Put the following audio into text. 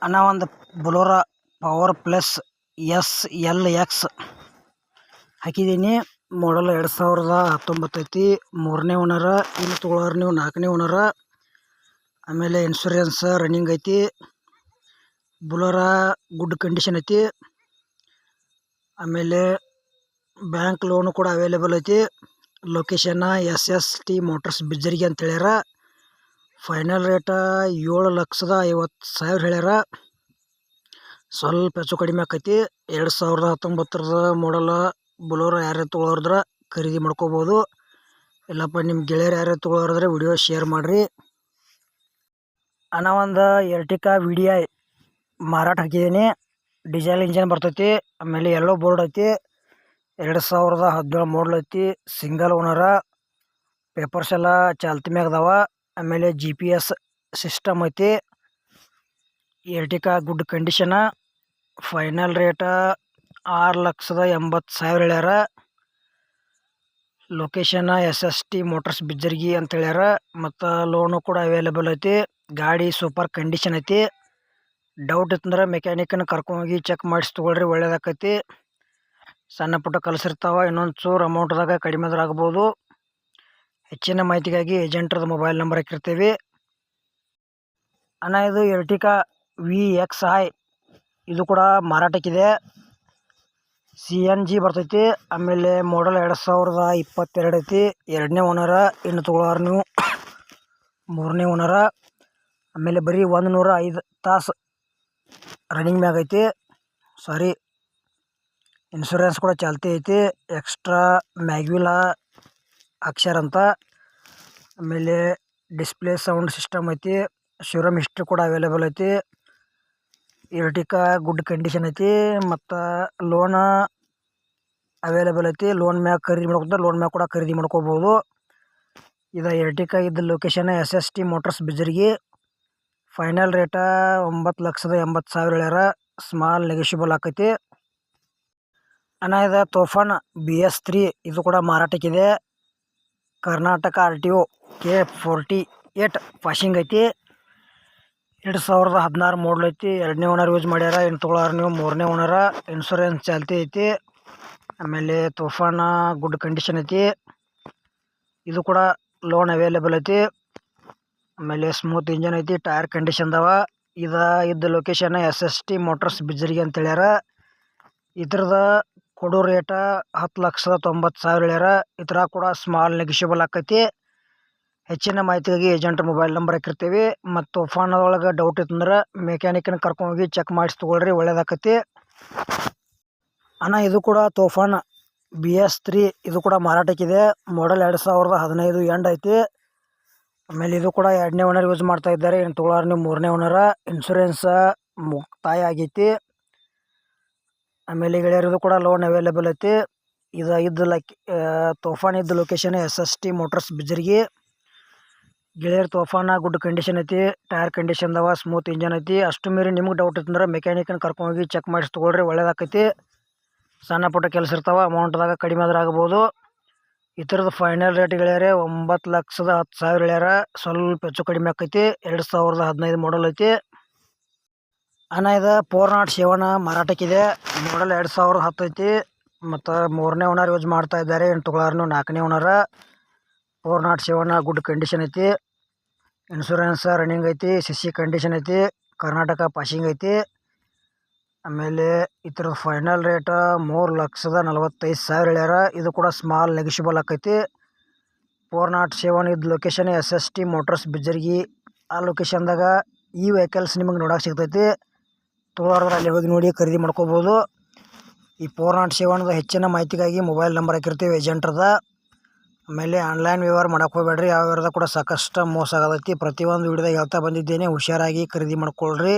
ಅಣ್ಣ ಒಂದು Bolero power plus SLX ಹಾಕಿದ್ದೀನಿ. ಮಾಡಲ್ 2019 ಐತಿ. 3ನೇ ಓನರ. ಇನ್ನು ತೊಗೊಳೋರು ನೀವು 4ನೇ ಓನರ. ಆಮೇಲೆ ಇನ್ಶೂರೆನ್ಸ್ ರನ್ನಿಂಗ್ ಐತಿ. ಬೊಲೊರೋ ಗುಡ್ ಕಂಡೀಷನ್ ಐತಿ. ಆಮೇಲೆ ಬ್ಯಾಂಕ್ ಲೋನು ಕೂಡ ಅವೈಲೇಬಲ್ ಐತಿ. ಲೊಕೇಶನ್ SST ಮೋಟರ್ಸ್ ಬಿಜ್ಜರ್ಗಿ ಅಂತ ಹೇಳ್ಯಾರ. ಫೈನಲ್ ರೇಟ 7,50,000 ಹೇಳ್ಯಾರ. ಸ್ವಲ್ಪ ಹೆಚ್ಚು ಕಡಿಮೆ ಆಕೈತಿ. 2019 ಮಾಡಲ್ ಬೊಲೊರೋ ಯಾರ್ಯಾರು ತೊಗೊಳೋರಿದ್ರೆ ಖರೀದಿ ಮಾಡ್ಕೋಬೋದು. ಇಲ್ಲಪ್ಪ ನಿಮ್ಮ ಗೆಳೆಯರು ಯಾರ್ಯಾರು ತೊಗೊಳೋರಿದ್ರೆ ವಿಡಿಯೋ ಶೇರ್ ಮಾಡಿರಿ. ಅಣ್ಣ ಒಂದು ಎರ್ಟಿಕಾ VDI ಮಾರಾಟ ಹಾಕಿದ್ದೀನಿ. ಡೀಸೆಲ್ ಇಂಜನ್ ಬರ್ತೈತಿ. ಆಮೇಲೆ ಎಲ್ಲೋ ಬೋರ್ಡ್ ಐತಿ. 2017 ಮಾಡಲ್ ಐತಿ. ಸಿಂಗಲ್ ಓನರ. ಪೇಪರ್ಸ್ ಎಲ್ಲ ಚಾಲ್ತಿ ಮ್ಯಾಗ ಅದಾವ. ಆಮೇಲೆ GPS ಸಿಸ್ಟಮ್ ಐತಿ. ಎರ್ಟಿಕಾ ಗುಡ್ ಕಂಡೀಷನ. ಫೈನಲ್ ರೇಟ 6,80,000 ಹೇಳ್ಯಾರ. ಲೊಕೇಶನ್ SST ಮೋಟರ್ಸ್ ಬಿಜ್ಜರ್ಗಿ ಅಂತ ಹೇಳ್ಯಾರ. ಮತ್ತು ಲೋನು ಕೂಡ ಅವೈಲೇಬಲ್ ಐತಿ. ಗಾಡಿ ಸೂಪರ್ ಕಂಡೀಷನ್ ಐತಿ. ಡೌಟ್ ಇತ್ತಂದ್ರೆ ಮೆಕ್ಯಾನಿಕನ್ನ ಕರ್ಕೊಂಡೋಗಿ ಚೆಕ್ ಮಾಡಿಸಿ ತೊಗೊಳ್ರಿ, ಒಳ್ಳೇದಾಕೈತಿ. ಸಣ್ಣ ಪುಟ್ಟ ಕಲಸಿರ್ತಾವ. ಇನ್ನೊಂದು ಚೂರು ಅಮೌಂಟ್ದಾಗ ಕಡಿಮೆ ಆದ್ರೆ ಆಗ್ಬೋದು. ಹೆಚ್ಚಿನ ಮಾಹಿತಿಗಾಗಿ ಏಜೆಂಟ್ರದ್ದು ಮೊಬೈಲ್ ನಂಬರ್ ಹಾಕಿರ್ತೀವಿ. ಅಣ್ಣ ಇದು ಎರ್ಟಿಕಾ VXi ಇದು ಕೂಡ ಮಾರಾಟಕ್ಕಿದೆ. CNG ಬರ್ತೈತಿ. ಆಮೇಲೆ ಮಾಡಲ್ 2022 ಐತಿ. 2ನೇ ಓನರ. ಇನ್ನು ತೊಗೊಳೋರು ನೀವು 3ನೇ ಓನರ. ಆಮೇಲೆ ಬರೀ 105 ತಾಸು ರನ್ನಿಂಗ್ ಮ್ಯಾಗ ಐತಿ. ಸಾರಿ, ಇನ್ಶೂರೆನ್ಸ್ ಕೂಡ ಚಾಲ್ತಿ ಐತಿ. ಎಕ್ಸ್ಟ್ರಾ ಮ್ಯಾಗ್ವಿಲಾ ಅಕ್ಷರ ಅಂತ. ಆಮೇಲೆ ಡಿಸ್ಪ್ಲೇ ಸೌಂಡ್ ಸಿಸ್ಟಮ್ ಐತಿ. ಶೋರೂಮ್ ಹಿಸ್ಟ್ರಿ ಕೂಡ ಅವೈಲೇಬಲ್ ಐತಿ. ಎರ್ಟಿಕಾ ಗುಡ್ ಕಂಡೀಷನ್ ಐತಿ. ಮತ್ತು ಲೋನ್ ಅವೈಲೇಬಲ್ ಐತಿ. ಲೋನ್ ಮ್ಯಾಗ ಖರೀದಿ ಮಾಡ್ಕೊತಾರೆ. ಲೋನ್ ಮ್ಯಾಗ ಕೂಡ ಖರೀದಿ ಮಾಡ್ಕೋಬೋದು. ಇದು ಎರ್ಟಿಕಾ ಇದ್ದ location SST motors Bijjargi. Final ರೇಟ 9,80,000 ಹೇಳ್ಯಾರ. ಸ್ಮಾಲ್ ನೆಗೋಷಿಯಬಲ್ ಆಕೈತಿ. ಅಣ್ಣ ಇದು ತೋಫಾನ್ BS3 ಇದು ಕೂಡ ಮಾರಾಟಕ್ಕಿದೆ. ಕರ್ನಾಟಕ RTO K48 ಪಾಸಿಂಗ್ ಐತಿ. 2016 ಮಾಡಲ್ ಐತಿ. 2ನೇ ಓನರ್ ಯೂಸ್ ಮಾಡ್ಯಾರ. ಇನ್ನು ತೊಗೊಳೋರು ನೀವು 3ನೇ ಓನರ. ಇನ್ಶೂರೆನ್ಸ್ ಚಾಲ್ತಿ ಐತಿ. ಆಮೇಲೆ ತೋಫಾನ ಗುಡ್ ಕಂಡೀಷನ್ ಐತಿ. ಇದು ಕೂಡ ಲೋನ್ ಅವೈಲೇಬಲ್ ಐತಿ. ಆಮೇಲೆ ಸ್ಮೂತ್ ಇಂಜನ್ ಐತಿ. ಟೈರ್ ಕಂಡೀಷನ್ ಅದಾವ. ಇದ್ದ ಲೊಕೇಶನ್ SST ಮೋಟರ್ಸ್ ಬಿಜ್ಜರ್ಗಿ ಅಂತ ಹೇಳ್ಯಾರ. ಇದ್ರದ ಕೊಡೋ ರೇಟ 10,90,000 ಹೇಳ್ಯಾರ. ಈ ಥರ ಕೂಡ ಸ್ಮಾಲ್ ನೆಗೋಷಿಯಬಲ್ ಆಕೈತಿ. ಹೆಚ್ಚಿನ ಮಾಹಿತಿಗಾಗಿ ಏಜೆಂಟ್ ಮೊಬೈಲ್ ನಂಬರ್ ಹಾಕಿರ್ತೀವಿ. ಮತ್ತು ತೋಫಾನದೊಳಗೆ ಡೌಟ್ ಇತ್ತಂದ್ರೆ ಮೆಕ್ಯಾನಿಕನ್ನ ಕರ್ಕೊಂಡೋಗಿ ಚೆಕ್ ಮಾಡಿಸಿ ತೊಗೊಳ್ರಿ, ಒಳ್ಳೇದಾಕೈತಿ. ಅಣ್ಣ ಇದು ಕೂಡ ತೋಫಾನ್ BS3 ಇದು ಕೂಡ ಮಾರಾಟಕ್ಕಿದೆ. ಮಾಡಲ್ 2015 ಎಂಡ್ ಐತಿ. ಆಮೇಲೆ ಇದು ಕೂಡ 2ನೇ ಓನರ್ ಯೂಸ್ ಮಾಡ್ತಾ ಇದ್ದಾರೆ. ಇನ್ನು ತೊಗೊಳೋರು ನೀವು 3ನೇ ಓನರ. ಇನ್ಶೂರೆನ್ಸ್ ಮುಕ್ತಾಯ ಆಗೈತಿ. ಆಮೇಲೆ ಗೆಳೆಯರಿದು ಕೂಡ ಲೋನ್ ಅವೈಲೇಬಲ್ ಐತಿ. ತೋಫಾನ್ ಇದ್ದ ಲೊಕೇಶನ್ SST ಮೋಟರ್ಸ್ ಬಿಜ್ಜರ್ಗಿ. ಗೆಳೆಯರು ತೋಫಾನ ಗುಡ್ ಕಂಡೀಷನ್ ಐತಿ. ಟೈರ್ ಕಂಡೀಷನ್ ಅದಾವ. ಸ್ಮೂತ್ ಇಂಜನ್ ಐತಿ. ಅಷ್ಟು ಮೀರಿ ನಿಮ್ಗೆ ಡೌಟ್ ಇತ್ತಂದ್ರೆ ಮೆಕ್ಯಾನಿಕನ್ನ ಕರ್ಕೊಂಡೋಗಿ ಚೆಕ್ ಮಾಡಿಸಿ ತೊಗೊಳ್ರಿ, ಒಳ್ಳೇದಾಕೈತಿ. ಸಣ್ಣ ಪುಟ್ಟ ಕೆಲಸ ಇರ್ತಾವ. ಅಮೌಂಟ್ದಾಗ ಕಡಿಮೆ ಆದ್ರೆ ಆಗ್ಬೋದು. ಈ ಥರದ್ದು ಫೈನಲ್ ರೇಟ್ ಗೆಳೆಯರೆ 9,10,000 ಹೇಳ್ಯಾರ. ಸ್ವಲ್ಪ ಹೆಚ್ಚು ಕಡಿಮೆ ಆಕೈತಿ. 2015 ಮಾಡಲ್ ಐತಿ. ಅಣ್ಣ ಇದು 407 ಮಾರಾಟಕ್ಕಿದೆ. ಮಾಡಲ್ 2010 ಐತಿ. ಮತ್ತು 3ನೇ ಓನರ್ ಯೂಸ್ ಮಾಡ್ತಾ ಇದ್ದಾರೆ. ಇನ್ನು ತೊಗೊಳೋರು 4ನೇ ಓನರ. 407 ಗುಡ್ ಕಂಡೀಷನ್ ಐತಿ. ಇನ್ಶೂರೆನ್ಸ್ ರನ್ನಿಂಗ್ ಐತಿ. CC ಕಂಡೀಷನ್ ಐತಿ. ಕರ್ನಾಟಕ ಪಾಸಿಂಗ್ ಐತಿ. ಆಮೇಲೆ ಇದ್ರ ಫೈನಲ್ ರೇಟ 3,45,000 ಹೇಳ್ಯಾರ. ಇದು ಕೂಡ ಸ್ಮಾಲ್ ನೆಗೋಷಿಯಬಲ್ ಆಕೈತಿ. 407 ಇದ್ದ ಲೊಕೇಶನ್ SST ಮೋಟರ್ಸ್ ಬಿಜ್ಜರ್ಗಿ. ಆ ಲೊಕೇಶನ್ದಾಗ ಈ ವೆಹಿಕಲ್ಸ್ ನಿಮಗೆ ನೋಡೋಕೆ ಸಿಗ್ತೈತಿ. ತೊಗೊಳೋರು ಅಲ್ಲಿ ಹೋಗಿ ನೋಡಿ ಖರೀದಿ ಮಾಡ್ಕೋಬೋದು. ಈ 407 ಹೆಚ್ಚಿನ ಮಾಹಿತಿಗಾಗಿ ಮೊಬೈಲ್ ನಂಬರ್ ಹಾಕಿರ್ತೀವಿ ಏಜೆಂಟ್ರದ. ಆಮೇಲೆ ಆನ್ಲೈನ್ ವ್ಯವಹಾರ ಮಾಡೋಕೆ ಹೋಗ್ಬೇಡ್ರಿ. ಯಾವ ವ್ಯವಹಾರದ ಕೂಡ ಸಾಕಷ್ಟು ಮೋಸ ಆಗತೈತಿ. ಪ್ರತಿಯೊಂದು ವಿಡಿಯೋದಾಗ ಹೇಳ್ತಾ ಬಂದಿದ್ದೇನೆ. ಹುಷಾರಾಗಿ ಖರೀದಿ ಮಾಡ್ಕೊಳ್ರಿ.